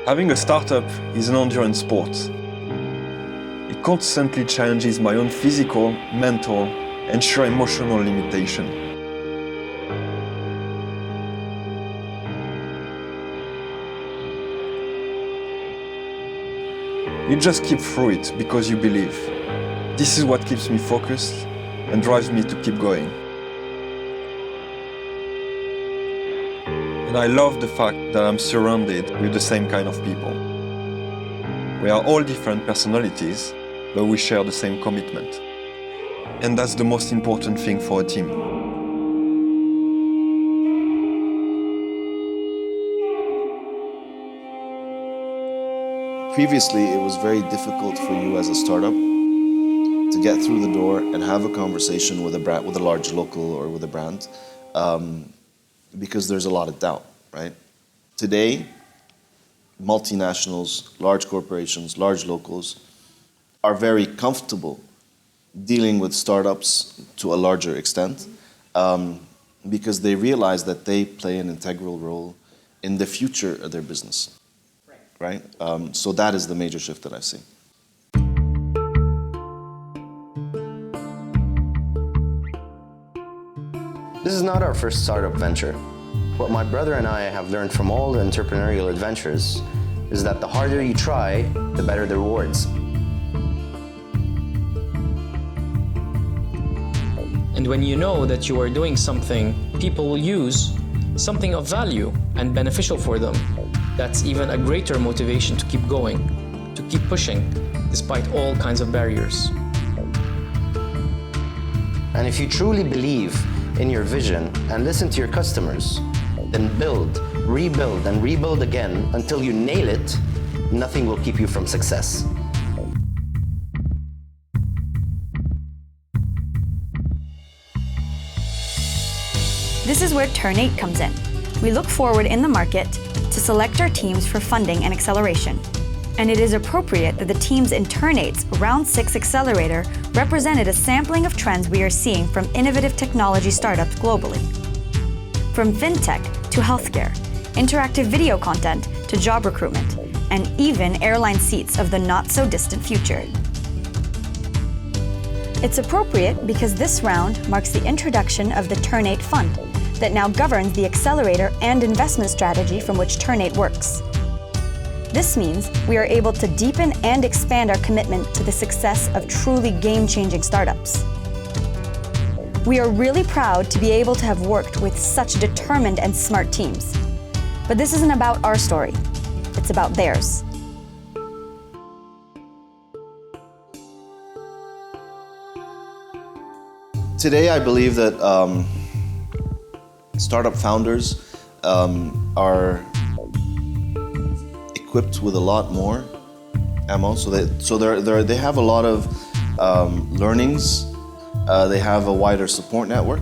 Having a startup is an endurance sport. It constantly challenges my own physical, mental, and sheer emotional limitation. You just keep through it because you believe. This is what keeps me focused and drives me to keep going. And I love the fact that I'm surrounded with the same kind of people. We are all different personalities, but we share the same commitment. And that's the most important thing for a team. Previously, it was very difficult for you as a startup to get through the door and have a conversation with a brand, with a large local or with a brand, because there's a lot of doubt, right? Today, multinationals, large corporations, large locals are very comfortable dealing with startups to a larger extent, because they realize that they play an integral role in the future of their business, right? So that is the major shift that I see. This is not our first startup venture. What my brother and I have learned from all the entrepreneurial adventures is that the harder you try, the better the rewards. And when you know that you are doing something people will use, something of value and beneficial for them, that's even a greater motivation to keep going, to keep pushing, despite all kinds of barriers. And if you truly believe in your vision and listen to your customers, then build, rebuild, and rebuild again until you nail it. Nothing will keep you from success. This is where TURN8 comes in. We look forward in the market to select our teams for funding and acceleration. And it is appropriate that the teams in TURN8's Round 6 Accelerator represented a sampling of trends we are seeing from innovative technology startups globally. From fintech to healthcare, interactive video content to job recruitment, and even airline seats of the not-so-distant future. It's appropriate because this round marks the introduction of the TURN8 Fund that now governs the accelerator and investment strategy from which TURN8 works. This means we are able to deepen and expand our commitment to the success of truly game-changing startups. We are really proud to be able to have worked with such determined and smart teams. But this isn't about our story, it's about theirs. Today, I believe that startup founders are equipped with a lot more ammo, so they have a lot of learnings. They have a wider support network,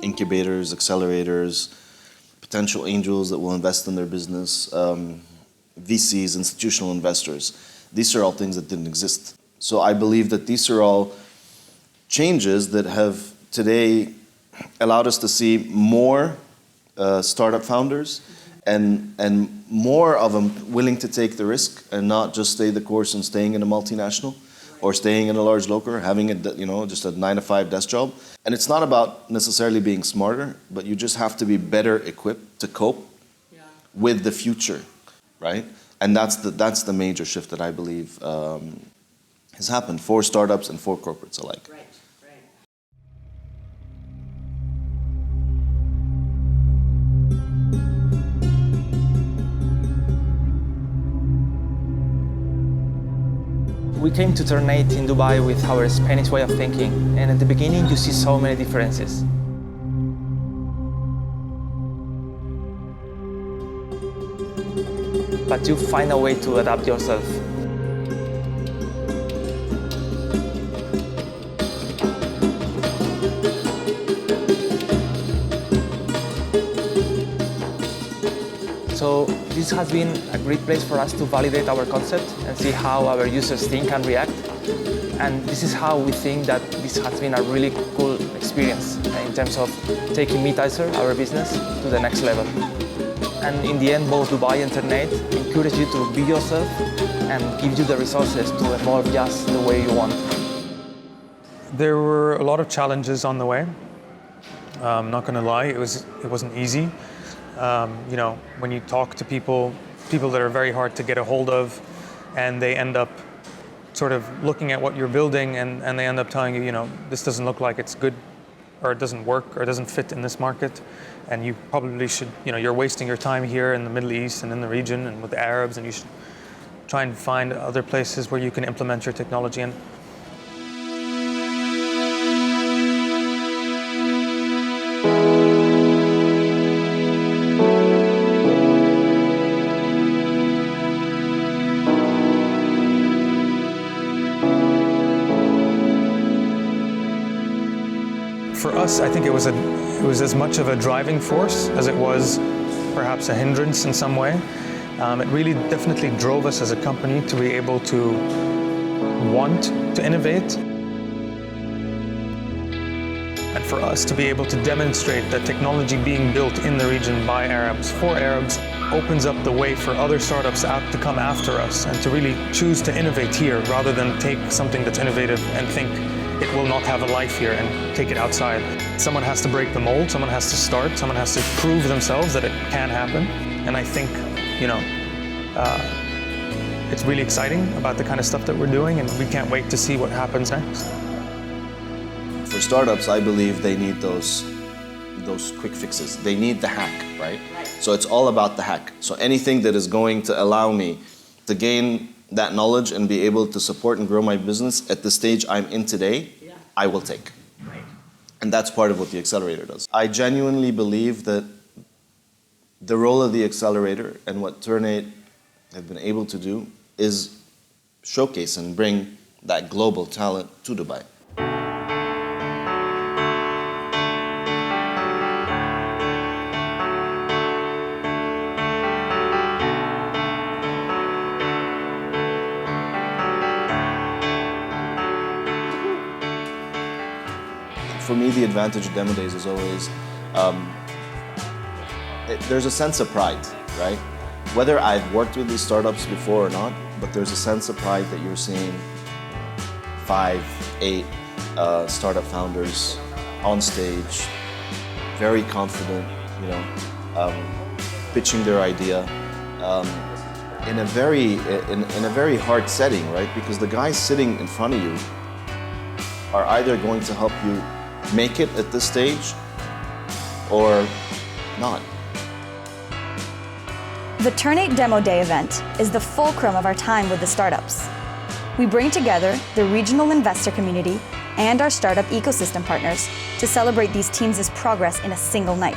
incubators, accelerators, potential angels that will invest in their business, VCs, institutional investors. These are all things that didn't exist. So I believe that these are all changes that have today allowed us to see more startup founders and more of them willing to take the risk and not just stay the course and staying in a multinational or staying in a large local, or having a, just a 9-to-5 desk job. And it's not about necessarily being smarter, but you just have to be better equipped to cope with the future, right? And that's the major shift that I believe has happened for startups and for corporates alike. Right. We came to TURN8 in Dubai with our Spanish way of thinking, and at the beginning you see so many differences. But you find a way to adapt yourself. So this has been a great place for us to validate our concept and see how our users think and react. And this is how we think that this has been a really cool experience in terms of taking Meetizer, our business, to the next level. And in the end, both Dubai and TURN8 encourage you to be yourself and give you the resources to evolve just the way you want. There were a lot of challenges on the way. I'm not going to lie, it wasn't easy. You know, when you talk to people that are very hard to get a hold of, and they end up sort of looking at what you're building and they end up telling you, you know, this doesn't look like it's good, or it doesn't work, or it doesn't fit in this market, and you probably should, you know, you're wasting your time here in the Middle East and in the region and with the Arabs, and you should try and find other places where you can implement your technology. And for us, I think it was as much of a driving force as it was perhaps a hindrance in some way. It really definitely drove us as a company to be able to want to innovate, and for us to be able to demonstrate that technology being built in the region by Arabs for Arabs opens up the way for other startups to come after us, and to really choose to innovate here rather than take something that's innovative and think it will not have a life here and take it outside. Someone has to break the mold, someone has to start, someone has to prove themselves that it can happen. And I think, you know, it's really exciting about the kind of stuff that we're doing, and we can't wait to see what happens next. For startups, I believe they need those quick fixes. They need the hack, right? So it's all about the hack. So anything that is going to allow me to gain that knowledge and be able to support and grow my business at the stage I'm in today, I will take. And that's part of what the accelerator does. I genuinely believe that the role of the accelerator and what TURN8 have been able to do is showcase and bring that global talent to Dubai. For me, the advantage of demo days is always, there's a sense of pride, right? Whether I've worked with these startups before or not, but there's a sense of pride that you're seeing 5, 8 startup founders on stage, very confident, you know, pitching their idea in a very hard setting, right? Because the guys sitting in front of you are either going to help you make it at this stage or not. The TURN8 Demo Day event is the fulcrum of our time with the startups. We bring together the regional investor community and our startup ecosystem partners to celebrate these teams' progress in a single night.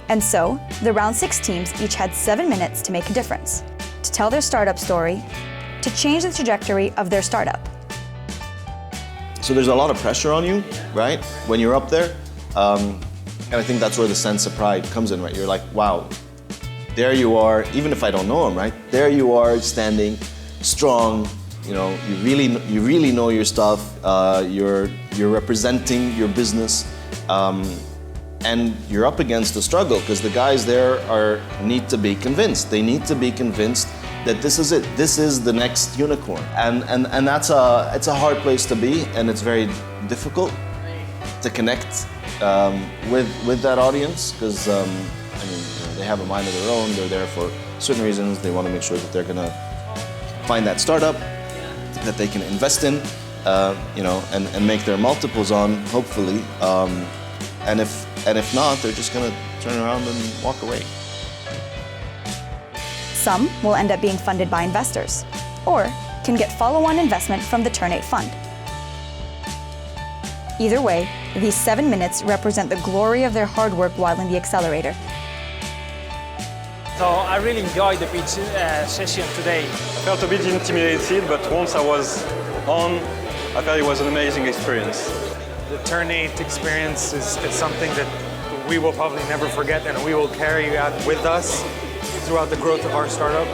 And so, the round 6 teams each had 7 minutes to make a difference, to tell their startup story, to change the trajectory of their startup. So there's a lot of pressure on you, right, when you're up there. And I think that's where the sense of pride comes in, right? You're like, wow, there you are, even if I don't know him, right? There you are, standing strong, you know, you really know your stuff, you're representing your business, and you're up against the struggle, because the guys there need to be convinced. They need to be convinced that this is it. This is the next unicorn, and it's a hard place to be, and it's very difficult to connect with that audience, because I mean, they have a mind of their own. They're there for certain reasons. They want to make sure that they're gonna find that startup that they can invest in, you know, and make their multiples on, hopefully. And if not, they're just gonna turn around and walk away. Some will end up being funded by investors, or can get follow-on investment from the TURN8 fund. Either way, these 7 minutes represent the glory of their hard work while in the accelerator. So I really enjoyed the pitch session today. I felt a bit intimidated, but once I was on, I felt it was an amazing experience. The TURN8 experience is something that we will probably never forget, and we will carry out with us throughout the growth of our startup.